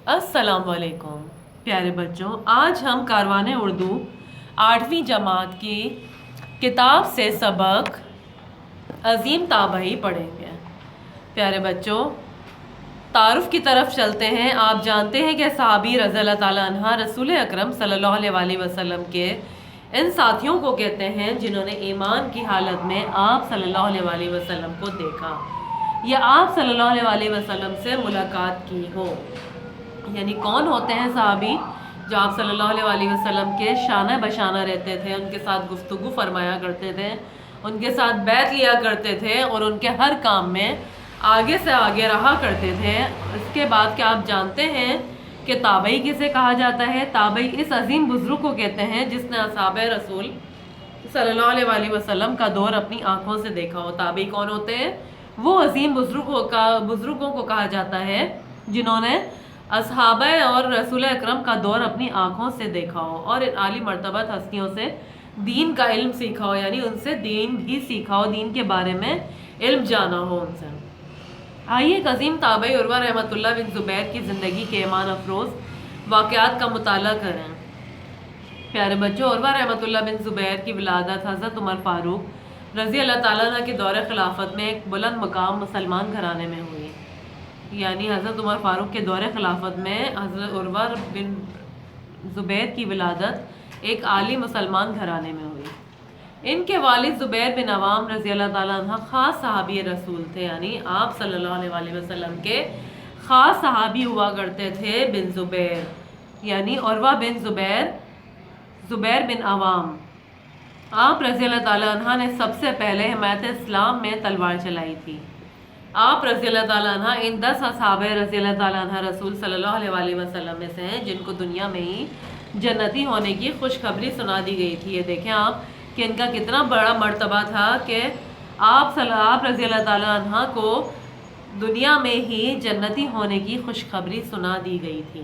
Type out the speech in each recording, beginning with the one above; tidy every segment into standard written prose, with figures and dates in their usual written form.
السلام علیکم پیارے بچوں، آج ہم کاروان اردو 8ویں جماعت کی کتاب سے سبق عظیم تابعی پڑھیں گے۔ پیارے بچوں، تعارف کی طرف چلتے ہیں۔ آپ جانتے ہیں کہ صحابی رضی اللہ تعالیٰ عنہ رسول اکرم صلی اللہ علیہ وسلم کے ان ساتھیوں کو کہتے ہیں جنہوں نے ایمان کی حالت میں آپ صلی اللہ علیہ وسلم کو دیکھا یا آپ صلی اللہ علیہ وسلم سے ملاقات کی ہو۔ یعنی کون ہوتے ہیں صحابی؟ جو آپ صلی اللہ علیہ وسلم کے شانہ بشانہ رہتے تھے، ان کے ساتھ گفتگو فرمایا کرتے تھے، ان کے ساتھ بیعت لیا کرتے تھے اور ان کے ہر کام میں آگے سے آگے رہا کرتے تھے۔ اس کے بعد کیا آپ جانتے ہیں کہ تابعی کسے کہا جاتا ہے؟ تابعی اس عظیم بزرگ کو کہتے ہیں جس نے اصحاب رسول صلی اللہ علیہ وسلم کا دور اپنی آنکھوں سے دیکھا ہو۔ تابعی کون ہوتے ہیں؟ وہ عظیم بزرگوں کو کہا جاتا ہے جنہوں نے اصحابہ اور رسول اکرم کا دور اپنی آنکھوں سے دیکھا ہو اور ان عالی مرتبہ ہستیوں سے دین کا علم سیکھا ہو، یعنی ان سے دین بھی سیکھا ہو، دین کے بارے میں علم جانا ہو ان سے۔ آئیے ایک عظیم تابعی عروہ رحمۃ اللہ بن زبیر کی زندگی کے ایمان افروز واقعات کا مطالعہ کریں۔ پیارے بچوں، عروہ رحمۃ اللہ بن زبیر کی ولادت حضرت عمر فاروق رضی اللہ تعالیٰ عنہ کے دور خلافت میں ایک بلند مقام مسلمان گھرانے میں ہوئی۔ یعنی حضرت عمر فاروق کے دور خلافت میں حضرت عروہ بن زبیر کی ولادت ایک عالی مسلمان گھرانے میں ہوئی۔ ان کے والد زبیر بن عوام رضی اللہ تعالیٰ عنہ خاص صحابی رسول تھے، یعنی آپ صلی اللہ علیہ وسلم کے خاص صحابی ہوا کرتے تھے بن زبیر، یعنی عروہ بن زبیر بن عوام۔ آپ رضی اللہ تعالیٰ عنہ نے سب سے پہلے حمایت اسلام میں تلوار چلائی تھی۔ آپ رضی اللہ تعالیٰ عنہ ان 10 اصحاب رضی اللہ تعالیٰ عنہ رسول صلی اللہ علیہ وسلم میں سے ہیں جن کو دنیا میں ہی جنتی ہونے کی خوشخبری سنا دی گئی تھی۔ یہ دیکھیں آپ کہ ان کا کتنا بڑا مرتبہ تھا کہ آپ رضی اللہ تعالیٰ عنہ کو دنیا میں ہی جنتی ہونے کی خوشخبری سنا دی گئی تھی۔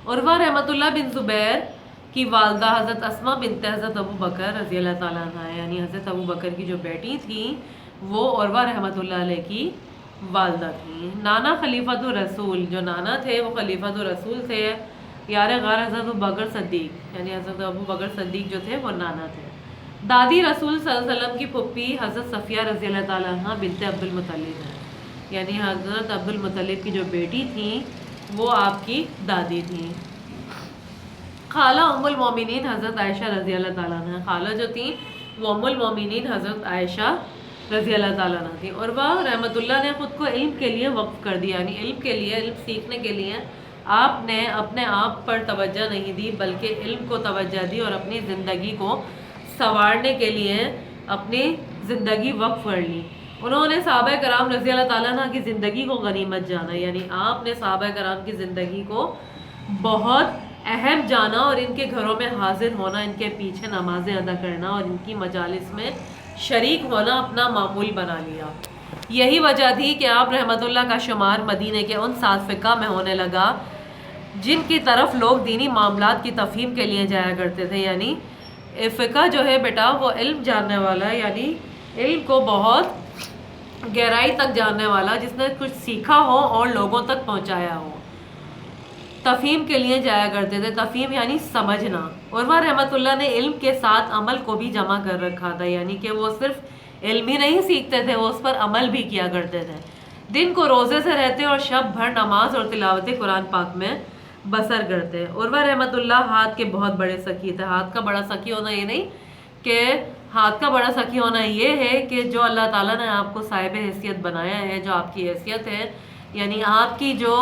عروہ رحمۃ اللہ بن زبیر کی والدہ حضرت اسماء بنت حضرت ابو بکر رضی اللہ تعالیٰ عنہ، یعنی حضرت ابو بکر کی جو بیٹی تھی وہ عروہ رحمۃ اللہ علیہ کی والدہ تھی۔ نانا خلیفۃ الرسول، جو نانا تھے وہ خلیفۃ الرسول تھے، یار غار حضرت ابو بکر صدیق، یعنی حضرت ابو بکر صدیق جو تھے وہ نانا تھے۔ دادی رسول صلی اللہ علیہ وسلم کی پھپھی حضرت صفیہ رضی اللہ تعالیٰ عنہ بنت عبد المطلب ہے، یعنی حضرت عبد المطلب کی جو بیٹی تھیں وہ آپ کی دادی تھیں۔ خالہ ام المومنین حضرت عائشہ رضی اللہ تعالیٰ عنہ، خالہ جو تھیں وہ ام المومنین حضرت عائشہ رضی اللہ تعالیٰ عنہ تھی۔ عروہ رحمۃ اللہ نے خود کو علم کے لیے وقف کر دیا، یعنی علم کے لیے، علم سیکھنے کے لیے آپ نے اپنے آپ پر توجہ نہیں دی بلکہ علم کو توجہ دی اور اپنی زندگی کو سنوارنے کے لیے اپنی زندگی وقف کر لی۔ انہوں نے صحابہ کرام رضی اللہ تعالیٰ عنہ کی زندگی کو غنیمت جانا، یعنی آپ نے صحابہ کرام کی زندگی کو بہت اہم جانا اور ان کے گھروں میں حاضر ہونا، ان کے پیچھے نمازیں ادا کرنا اور ان کی مجالس میں شریک ہونا اپنا معمول بنا لیا۔ یہی وجہ تھی کہ آپ رحمۃ اللہ کا شمار مدینے کے ان 7 فقہ میں ہونے لگا جن کی طرف لوگ دینی معاملات کی تفہیم کے لیے جایا کرتے تھے۔ یعنی فقہ جو ہے بیٹا وہ علم جاننے والا، یعنی علم کو بہت گہرائی تک جاننے والا، جس نے کچھ سیکھا ہو اور لوگوں تک پہنچایا ہو۔ تفہیم کے لیے جایا کرتے تھے، تفہیم یعنی سمجھنا۔ عروہ رحمۃ اللہ نے علم کے ساتھ عمل کو بھی جمع کر رکھا تھا، یعنی کہ وہ صرف علم ہی نہیں سیکھتے تھے، وہ اس پر عمل بھی کیا کرتے تھے۔ دن کو روزے سے رہتے اور شب بھر نماز اور تلاوت قرآن پاک میں بسر کرتے۔ عروہ رحمۃ اللہ ہاتھ کے بہت بڑے سخی تھے۔ ہاتھ کا بڑا سخی ہونا یہ نہیں کہ ہاتھ کا بڑا سخی ہونا یہ ہے کہ جو اللہ تعالیٰ نے آپ کو صاحب حیثیت بنایا ہے، جو آپ کی حیثیت ہے، یعنی آپ کی جو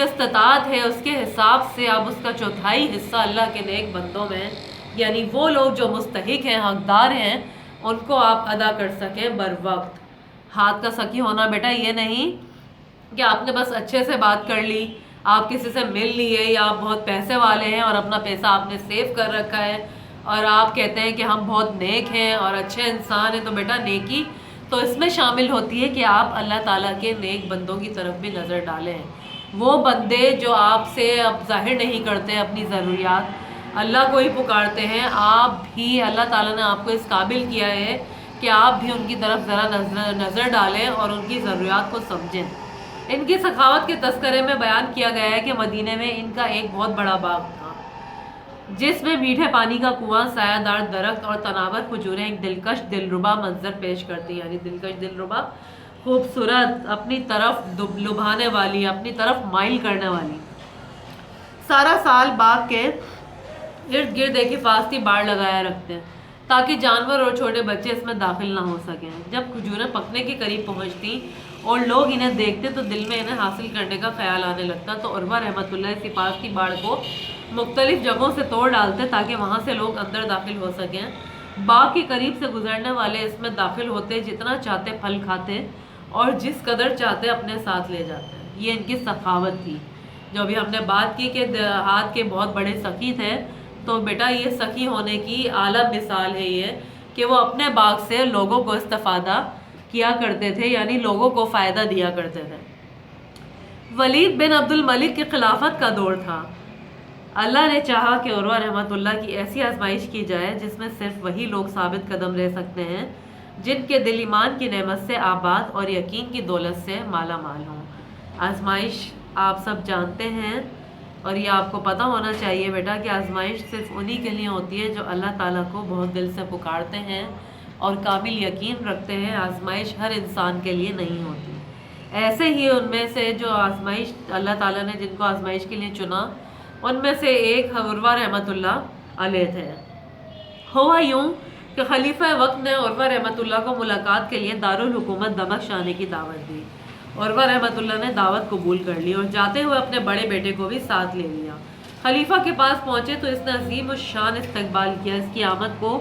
استطاعت ہے اس کے حساب سے آپ اس کا 1/4 حصہ اللہ کے نیک بندوں میں، یعنی وہ لوگ جو مستحق ہیں، حقدار ہیں، ان کو آپ ادا کر سکیں بر وقت۔ ہاتھ کا سخی ہونا بیٹا یہ نہیں کہ آپ نے بس اچھے سے بات کر لی، آپ کسی سے مل لیے، یا آپ بہت پیسے والے ہیں اور اپنا پیسہ آپ نے سیو کر رکھا ہے اور آپ کہتے ہیں کہ ہم بہت نیک ہیں اور اچھے انسان ہیں۔ تو بیٹا نیکی تو اس میں شامل ہوتی ہے کہ آپ اللہ تعالیٰ کے نیک بندوں کی طرف بھی نظر ڈالیں۔ وہ بندے جو آپ سے اب ظاہر نہیں کرتے اپنی ضروریات، اللہ کو ہی پکارتے ہیں، آپ بھی اللہ تعالیٰ نے آپ کو اس قابل کیا ہے کہ آپ بھی ان کی طرف ذرا نظر ڈالیں اور ان کی ضروریات کو سمجھیں۔ ان کی سخاوت کے تذکرے میں بیان کیا گیا ہے کہ مدینے میں ان کا ایک بہت بڑا باغ تھا جس میں میٹھے پانی کا کنواں، سایہ دار درخت اور تناور کھجوریں ایک دلکش دلربا منظر پیش کرتی ہیں، یعنی دلکش دلربا، خوبصورت، اپنی طرف لبھانے والی، اپنی طرف مائل کرنے والی۔ سارا سال باغ کے ارد گرد ایک حفاظتی باڑ لگایا رکھتے ہیں تاکہ جانور اور چھوٹے بچے اس میں داخل نہ ہو سکیں۔ جب کھجوریں پکنے کے قریب پہنچتی اور لوگ انہیں دیکھتے تو دل میں انہیں حاصل کرنے کا خیال آنے لگتا، تو عروہ رحمۃ اللہ اس حفاظتی باڑ کو مختلف جگہوں سے توڑ ڈالتے تاکہ وہاں سے لوگ اندر داخل ہو سکیں۔ باغ کے قریب سے گزرنے والے اس میں داخل ہوتے، جتنا چاہتے پھل کھاتے اور جس قدر چاہتے اپنے ساتھ لے جاتے۔ یہ ان کی سخاوت تھی۔ جو ابھی ہم نے بات کی کہ دیہات کے بہت بڑے سخی تھے، تو بیٹا یہ سخی ہونے کی اعلیٰ مثال ہے یہ کہ وہ اپنے باغ سے لوگوں کو استفادہ کیا کرتے تھے، یعنی لوگوں کو فائدہ دیا کرتے تھے۔ ولید بن عبد الملک کی خلافت کا دور تھا۔ اللہ نے چاہا کہ عروہ رحمۃ اللہ کی ایسی آزمائش کی جائے جس میں صرف وہی لوگ ثابت قدم رہ سکتے ہیں جن کے دل ایمان کی نعمت سے آباد اور یقین کی دولت سے مالا مال ہوں۔ آزمائش آپ سب جانتے ہیں اور یہ آپ کو پتہ ہونا چاہیے بیٹا کہ آزمائش صرف انہی کے لیے ہوتی ہے جو اللہ تعالیٰ کو بہت دل سے پکارتے ہیں اور کامل یقین رکھتے ہیں۔ آزمائش ہر انسان کے لیے نہیں ہوتی۔ ایسے ہی ان میں سے جو آزمائش اللہ تعالیٰ نے جن کو آزمائش کے لیے چنا، ان میں سے ایک عروہ رحمۃ اللہ علیہ تھے۔ ہوا یوں کہ خلیفہ وقت نے عروہ رحمۃ اللہ کو ملاقات کے لیے دارالحکومت دمشق آنے کی دعوت دی۔ عروہ رحمۃ اللہ نے دعوت قبول کر لی اور جاتے ہوئے اپنے بڑے بیٹے کو بھی ساتھ لے لیا۔ خلیفہ کے پاس پہنچے تو اس نے عظیم الشان استقبال کیا۔ اس کی آمد کو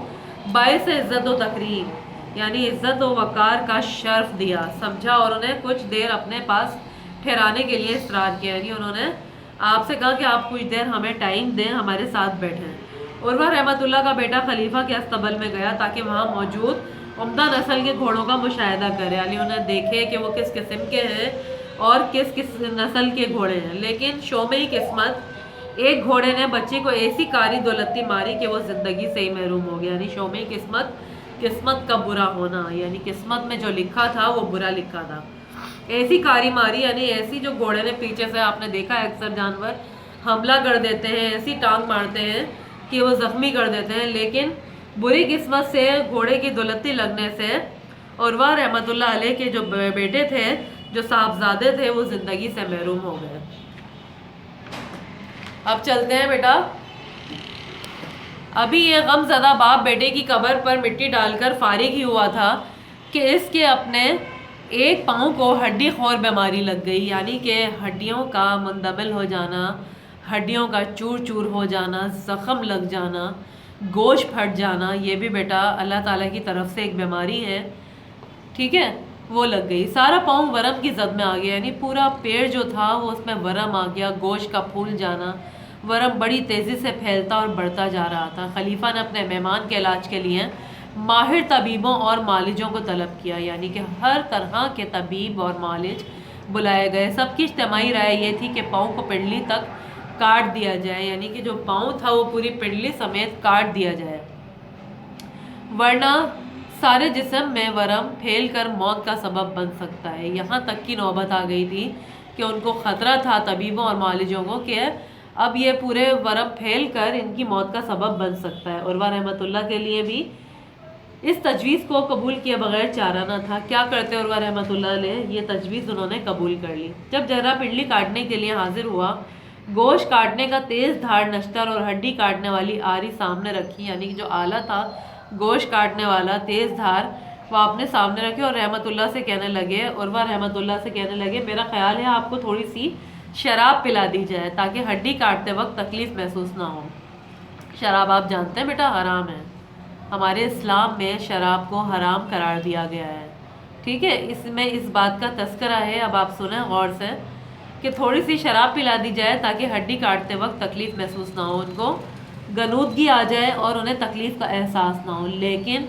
باعث عزت و تکریم، یعنی عزت و وقار کا شرف دیا سمجھا اور انہیں کچھ دیر اپنے پاس ٹھہرانے کے لیے اصرار کیا، یعنی انہوں نے آپ سے کہا کہ آپ کچھ دیر ہمیں ٹائم دیں، ہمارے ساتھ بیٹھیں۔ عروہ رحمۃ اللہ کا بیٹا خلیفہ کے استقبال میں گیا تاکہ وہاں موجود عمدہ نسل کے گھوڑوں کا مشاہدہ کرے، یعنی انہیں دیکھے کہ وہ کس قسم کے ہیں اور کس نسل کے گھوڑے ہیں۔ لیکن شومِ قسمت، ایک گھوڑے نے بچے کو ایسی کاری دولتی ماری کہ وہ زندگی سے ہی محروم ہو گیا، یعنی شومِ قسمت کا برا ہونا، یعنی قسمت میں جو لکھا تھا وہ برا لکھا تھا۔ ایسی کاری ماری، یعنی ایسی جو گھوڑے نے پیچھے سے، آپ نے دیکھا ہے اکثر جانور حملہ کر دیتے ہیں، ایسی ٹانگ مارتے ہیں کہ وہ زخمی کر دیتے ہیں، لیکن بری قسمت سے گھوڑے کی دولتی لگنے سے عروہ رحمۃ اللہ علیہ کے جو بیٹے تھے، جو صاحبزادے تھے، وہ زندگی سے محروم ہو گئے۔ اب چلتے ہیں بیٹا، ابھی یہ غم زدہ باپ بیٹے کی قبر پر مٹی ڈال کر فارغ ہی ہوا تھا کہ اس کے اپنے ایک پاؤں کو ہڈی خور بیماری لگ گئی، یعنی کہ ہڈیوں کا مندمل ہو جانا، ہڈیوں کا چور چور ہو جانا، زخم لگ جانا، گوشت پھٹ جانا، یہ بھی بیٹا اللہ تعالیٰ کی طرف سے ایک بیماری ہے، ٹھیک ہے، وہ لگ گئی۔ سارا پاؤں ورم کی زد میں آ گیا، یعنی پورا پیڑ جو تھا وہ اس میں ورم آ گیا، گوشت کا پھول جانا، ورم بڑی تیزی سے پھیلتا اور بڑھتا جا رہا تھا۔ خلیفہ نے اپنے مہمان کے علاج کے لیے ماہر طبیبوں اور معالجوں کو طلب کیا، یعنی کہ ہر طرح کے طبیب اور معالج بلائے گئے۔ سب کی اجتماعی رائے یہ تھی کہ پاؤں کو پنڈلی تک کاٹ دیا جائے، یعنی کہ جو پاؤں تھا وہ پوری پنڈلی سمیت کاٹ دیا جائے، ورنہ سارے جسم میں ورم پھیل کر موت کا سبب بن سکتا ہے۔ یہاں تک کی نوبت آ گئی تھی کہ ان کو خطرہ تھا طبیبوں اور معالجوں کو کہ اب یہ پورے ورم پھیل کر ان کی موت کا سبب بن سکتا ہے۔ عروہ رحمۃ اللہ کے لیے بھی اس تجویز کو قبول کیے بغیر چارہ نہ تھا۔ کیا کرتے عروہ رحمۃ اللہ علیہ؟ یہ تجویز انہوں نے قبول کر لی۔ جب جرہ پنڈلی کاٹنے کے لیے حاضر ہوا، گوشت کاٹنے کا تیز دھار نشتر اور ہڈی کاٹنے والی آری سامنے رکھی، یعنی کہ جو آلہ تھا گوشت کاٹنے والا تیز دھار، وہ آپ نے سامنے رکھے اور رحمۃ اللہ سے کہنے لگے، عروہ رحمۃ اللہ سے کہنے لگے، میرا خیال ہے آپ کو تھوڑی سی شراب پلا دی جائے تاکہ ہڈی کاٹتے وقت تکلیف محسوس نہ ہو۔ شراب آپ جانتے ہیں بیٹا حرام ہے، ہمارے اسلام میں شراب کو حرام قرار دیا گیا ہے، ٹھیک ہے، اس میں اس بات کا تذکرہ ہے۔ اب آپ سنیں غور سے کہ تھوڑی سی شراب پلا دی جائے تاکہ ہڈی کاٹتے وقت تکلیف محسوس نہ ہو، ان کو غنودگی آ جائے اور انہیں تکلیف کا احساس نہ ہو۔ لیکن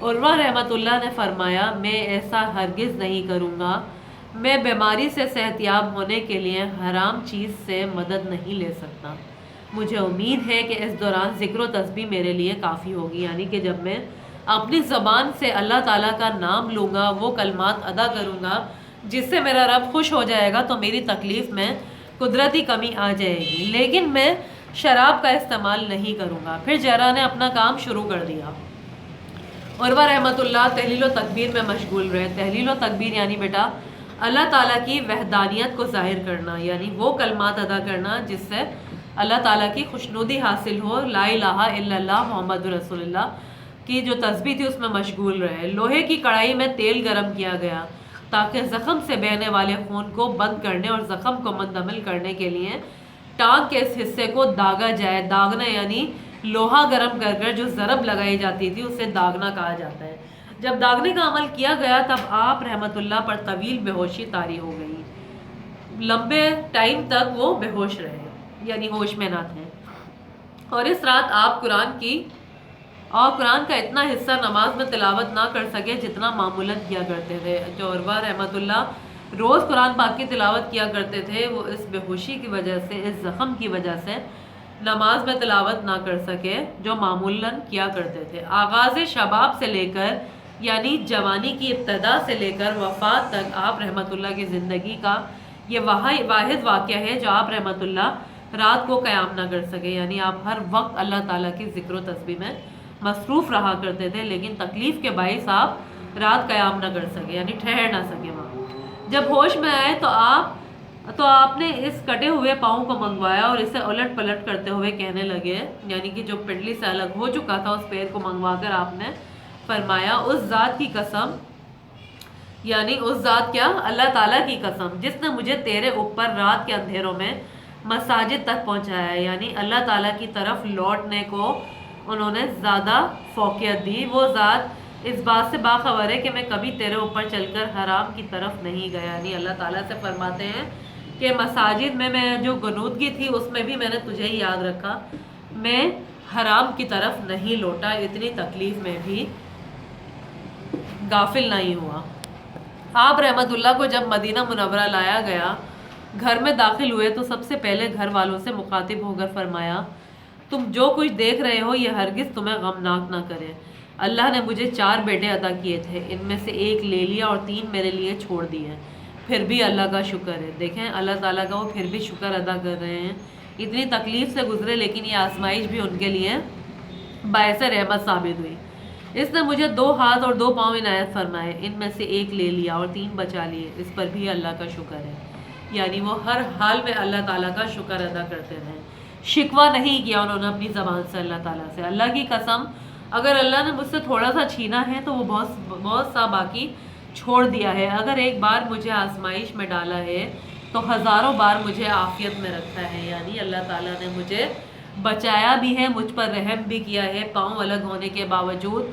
عروہ رحمۃ اللہ نے فرمایا، میں ایسا ہرگز نہیں کروں گا، میں بیماری سے صحت یاب ہونے کے لیے حرام چیز سے مدد نہیں لے سکتا۔ مجھے امید ہے کہ اس دوران ذکر و تسبیح میرے لیے کافی ہوگی، یعنی کہ جب میں اپنی زبان سے اللہ تعالیٰ کا نام لوں گا، وہ کلمات ادا کروں گا جس سے میرا رب خوش ہو جائے گا تو میری تکلیف میں قدرتی کمی آ جائے گی، لیکن میں شراب کا استعمال نہیں کروں گا۔ پھر زہرا نے اپنا کام شروع کر دیا۔ عروہ رحمۃ اللہ تحلیل و تکبیر میں مشغول رہے۔ تحلیل و تکبیر یعنی بیٹا اللہ تعالیٰ کی وحدانیت کو ظاہر کرنا، یعنی وہ کلمات ادا کرنا جس سے اللہ تعالیٰ کی خوشنودی حاصل ہو۔ لا الہ الا اللہ محمد رسول اللہ کی جو تسبیح تھی اس میں مشغول رہے۔ لوہے کی کڑھائی میں تیل گرم کیا گیا تاکہ زخم سے بہنے والے خون کو بند کرنے اور زخم کو منتقل کرنے کے لیے ٹانگ کے اس حصے کو داغا جائے۔ داغنا یعنی لوہا گرم کر کر جو ضرب لگائی جاتی تھی اسے داغنا کہا جاتا ہے۔ جب داغنے کا عمل کیا گیا تب آپ رحمت اللہ پر طویل بے ہوشی طاری ہو گئی۔ لمبے ٹائم تک وہ بے ہوش رہے، یعنی ہوش میں نہ تھے۔ اور اس رات آپ قرآن کا اتنا حصہ نماز میں تلاوت نہ کر سکے جتنا معمولاً کیا کرتے تھے۔ جو عروہ رحمت اللہ روز قرآن پاک کی تلاوت کیا کرتے تھے، وہ اس بے ہوشی کی وجہ سے، اس زخم کی وجہ سے نماز میں تلاوت نہ کر سکے جو معمولاً کیا کرتے تھے۔ آغاز شباب سے لے کر، یعنی جوانی کی ابتدا سے لے کر وفات تک آپ رحمت اللہ کی زندگی کا یہ واحد واقعہ ہے جو آپ رحمت اللہ رات کو قیام نہ کر سکے، یعنی آپ ہر وقت اللہ تعالیٰ کی ذکر و تسبیح میں مصروف رہا کرتے تھے، لیکن تکلیف کے باعث آپ رات قیام نہ کر سکے، یعنی ٹھہر نہ سکے وہاں۔ جب ہوش میں آئے تو آپ نے اس کٹے ہوئے پاؤں کو منگوایا اور اسے الٹ پلٹ کرتے ہوئے کہنے لگے، یعنی کہ جو پنڈلی سے الگ ہو چکا تھا اس پیر کو منگوا کر آپ نے فرمایا، اس ذات کی قسم، یعنی اس ذات کیا، اللہ تعالیٰ کی قسم جس نے مجھے تیرے اوپر رات کے اندھیروں میں مساجد تک پہنچایا، یعنی اللہ تعالیٰ کی طرف لوٹنے کو انہوں نے زیادہ فوقیت دی۔ وہ ذات اس بات سے باخبر ہے کہ میں کبھی تیرے اوپر چل کر حرام کی طرف نہیں گیا، یعنی اللہ تعالیٰ سے فرماتے ہیں کہ مساجد میں جو غنودگی تھی اس میں بھی میں نے تجھے ہی یاد رکھا، میں حرام کی طرف نہیں لوٹا، اتنی تکلیف میں بھی غافل نہیں ہوا۔ آپ رحمت اللہ کو جب مدینہ منورہ لایا گیا، گھر میں داخل ہوئے تو سب سے پہلے گھر والوں سے مخاطب ہو کر فرمایا، تم جو کچھ دیکھ رہے ہو یہ ہرگز تمہیں غمناک نہ کرے۔ اللہ نے مجھے 4 بیٹے عطا کیے تھے، ان میں سے 1 لے لیا اور 3 میرے لیے چھوڑ دیے، پھر بھی اللہ کا شکر ہے۔ دیکھیں اللہ تعالیٰ کا وہ پھر بھی شکر ادا کر رہے ہیں، اتنی تکلیف سے گزرے لیکن یہ آزمائش بھی ان کے لیے باعث رحمت ثابت ہوئی۔ اس نے مجھے 2 ہاتھ اور 2 پاؤں عنایت فرمائے، ان میں سے 1 لے لیا اور 3 بچا لیے، اس پر بھی اللہ کا شکر ہے۔ یعنی وہ ہر حال میں اللہ تعالیٰ کا شکر ادا کرتے رہے، شکوہ نہیں کیا انہوں نے اپنی زبان سے اللہ تعالیٰ سے۔ اللہ کی قسم اگر اللہ نے مجھ سے تھوڑا سا چھینا ہے تو وہ بہت سا باقی چھوڑ دیا ہے، اگر ایک بار مجھے آزمائش میں ڈالا ہے تو ہزاروں بار مجھے عافیت میں رکھتا ہے، یعنی اللہ تعالیٰ نے مجھے بچایا بھی ہے، مجھ پر رحم بھی کیا ہے، پاؤں الگ ہونے کے باوجود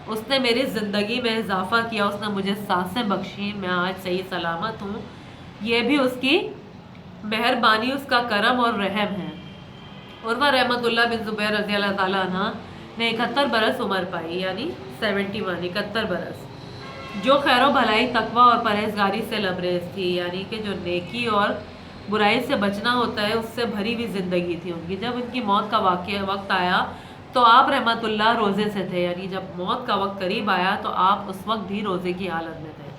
اس نے میری زندگی میں اضافہ کیا، اس نے مجھے سانسیں بخشی، میں آج صحیح سلامت ہوں، یہ بھی اس کی مہربانی، اس کا کرم اور رحم ہے۔ عروہ رحمت اللہ بن زبیر رضی اللہ تعالیٰ عنہ نے 71 برس عمر پائی، یعنی 71 برس، جو خیر و بھلائی، تقوی اور پرہیزگاری سے لبریز تھی، یعنی کہ جو نیکی اور برائی سے بچنا ہوتا ہے اس سے بھری ہوئی زندگی تھی ان کی۔ جب ان کی موت کا وقت آیا تو آپ رحمت اللہ روزے سے تھے، یعنی جب موت کا وقت قریب آیا تو آپ اس وقت بھی روزے کی حالت میں تھے۔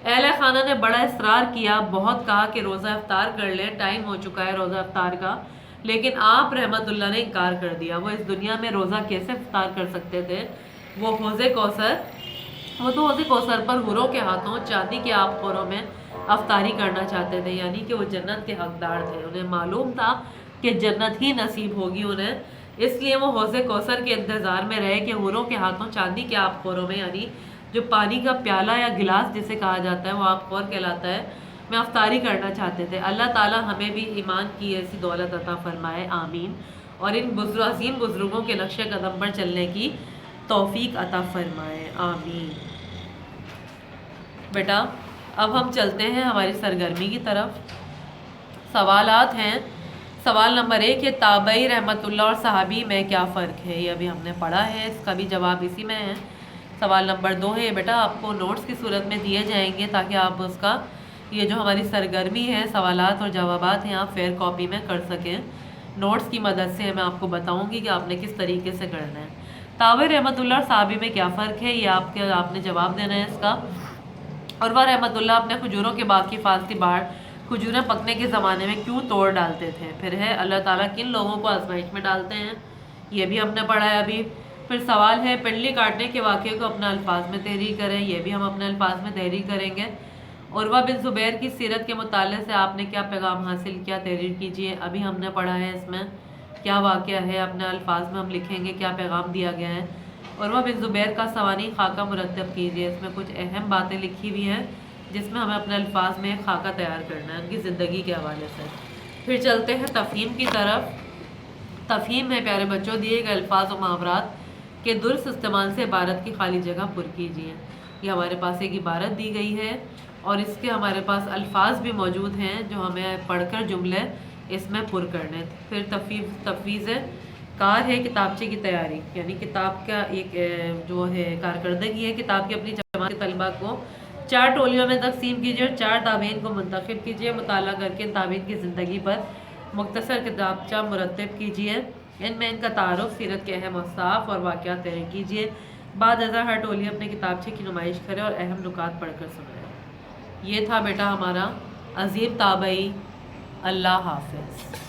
اہل خانہ نے بڑا اصرار کیا، بہت کہا کہ روزہ افطار کر لیں، ٹائم ہو چکا ہے روزہ افطار کا، لیکن آپ رحمت اللہ نے انکار کر دیا۔ وہ اس دنیا میں روزہ کیسے افطار کر سکتے تھے؟ وہ تو حوض کوثر پر حوروں کے ہاتھوں چاندی کے آب خوروں میں افطاری کرنا چاہتے تھے، یعنی کہ وہ جنت کے حقدار تھے، انہیں معلوم تھا کہ جنت ہی نصیب ہوگی انہیں، اس لیے وہ حوض کوثر کے انتظار میں رہے کہ حوروں کے ہاتھوں چاندی کے آب خوروں میں، یعنی جو پانی کا پیالہ یا گلاس جسے کہا جاتا ہے وہ آب خور کہلاتا ہے، میں افطاری کرنا چاہتے تھے۔ اللہ تعالیٰ ہمیں بھی ایمان کی ایسی دولت عطا فرمائے، آمین، اور ان عظیم بزرگوں کے نقش قدم پر چلنے کی توفیق عطا فرمائے، آمین۔ بیٹا اب ہم چلتے ہیں ہماری سرگرمی کی طرف۔ سوالات ہیں۔ سوال نمبر 1 کہ تابعی رحمت اللہ اور صحابی میں کیا فرق ہے، یہ ابھی ہم نے پڑھا ہے، اس کا بھی جواب اسی میں ہے۔ سوال نمبر 2 ہے بیٹا آپ کو نوٹس کی صورت میں دیے جائیں گے تاکہ آپ اس کا یہ جو ہماری سرگرمی ہے، سوالات اور جوابات ہیں، آپ فیئر کاپی میں کر سکیں۔ نوٹس کی مدد سے میں آپ کو بتاؤں گی کہ آپ نے کس طریقے سے کرنا ہے۔ تابعی رحمت اللہ اور صحابی میں کیا فرق ہے، یہ آپ نے جواب دینا ہے اس کا۔ عروہ رحمۃ اللہ اپنے کھجوروں کے باغ کی حفاظتی باڑ کھجوریں پکنے کے زمانے میں کیوں توڑ ڈالتے تھے؟ پھر ہے اللہ تعالیٰ کن لوگوں کو آزمائش میں ڈالتے ہیں؟ یہ بھی ہم نے پڑھا ہے ابھی۔ پھر سوال ہے پنڈلی کاٹنے کے واقعے کو اپنے الفاظ میں تحریر کریں، یہ بھی ہم اپنے الفاظ میں تحریر کریں گے۔ عروہ بن زبیر کی سیرت کے مطالعے سے آپ نے کیا پیغام حاصل کیا؟ تحریر کیجیے، ابھی ہم نے پڑھا ہے اس میں کیا واقعہ ہے، اپنے الفاظ میں ہم لکھیں گے کیا پیغام دیا گیا ہے۔ عروہ بن زبیر کا سوانح خاکہ مرتب کیجیے، اس میں کچھ اہم باتیں لکھی ہوئی ہیں جس میں ہمیں اپنے الفاظ میں ایک خاکہ تیار کرنا ہے ان کی زندگی کے حوالے سے۔ پھر چلتے ہیں تفہیم کی طرف۔ تفہیم میں پیارے بچوں دیے گئے الفاظ و محاورات کے درست استعمال سے عبارت کی خالی جگہ پر کیجیے۔ یہ ہمارے پاس ایک عبارت دی گئی ہے اور اس کے ہمارے پاس الفاظ بھی موجود ہیں جو ہمیں پڑھ کر جملے اس میں پر کرنے۔ پھر تفویض کار ہے کتابچے کی تیاری، یعنی کتاب کا ایک جو ہے کارکردگی ہے کتاب کی اپنی جماعت کے طلبہ کو 4 ٹولیوں میں تقسیم کیجیے اور 4 تابعین کو منتخب کیجیے، مطالعہ کر کے تابعین کی زندگی پر مختصر کتابچہ مرتب کیجیے، ان میں ان کا تعارف، سیرت کے اہم اوصاف اور واقعات تحریر کیجیے، بعد ازاں ہر ٹولی اپنے کتابچے کی نمائش کرے اور اہم نکات پڑھ کر سنائے۔ یہ تھا بیٹا ہمارا عظیم تابعی۔ اللہ حافظ۔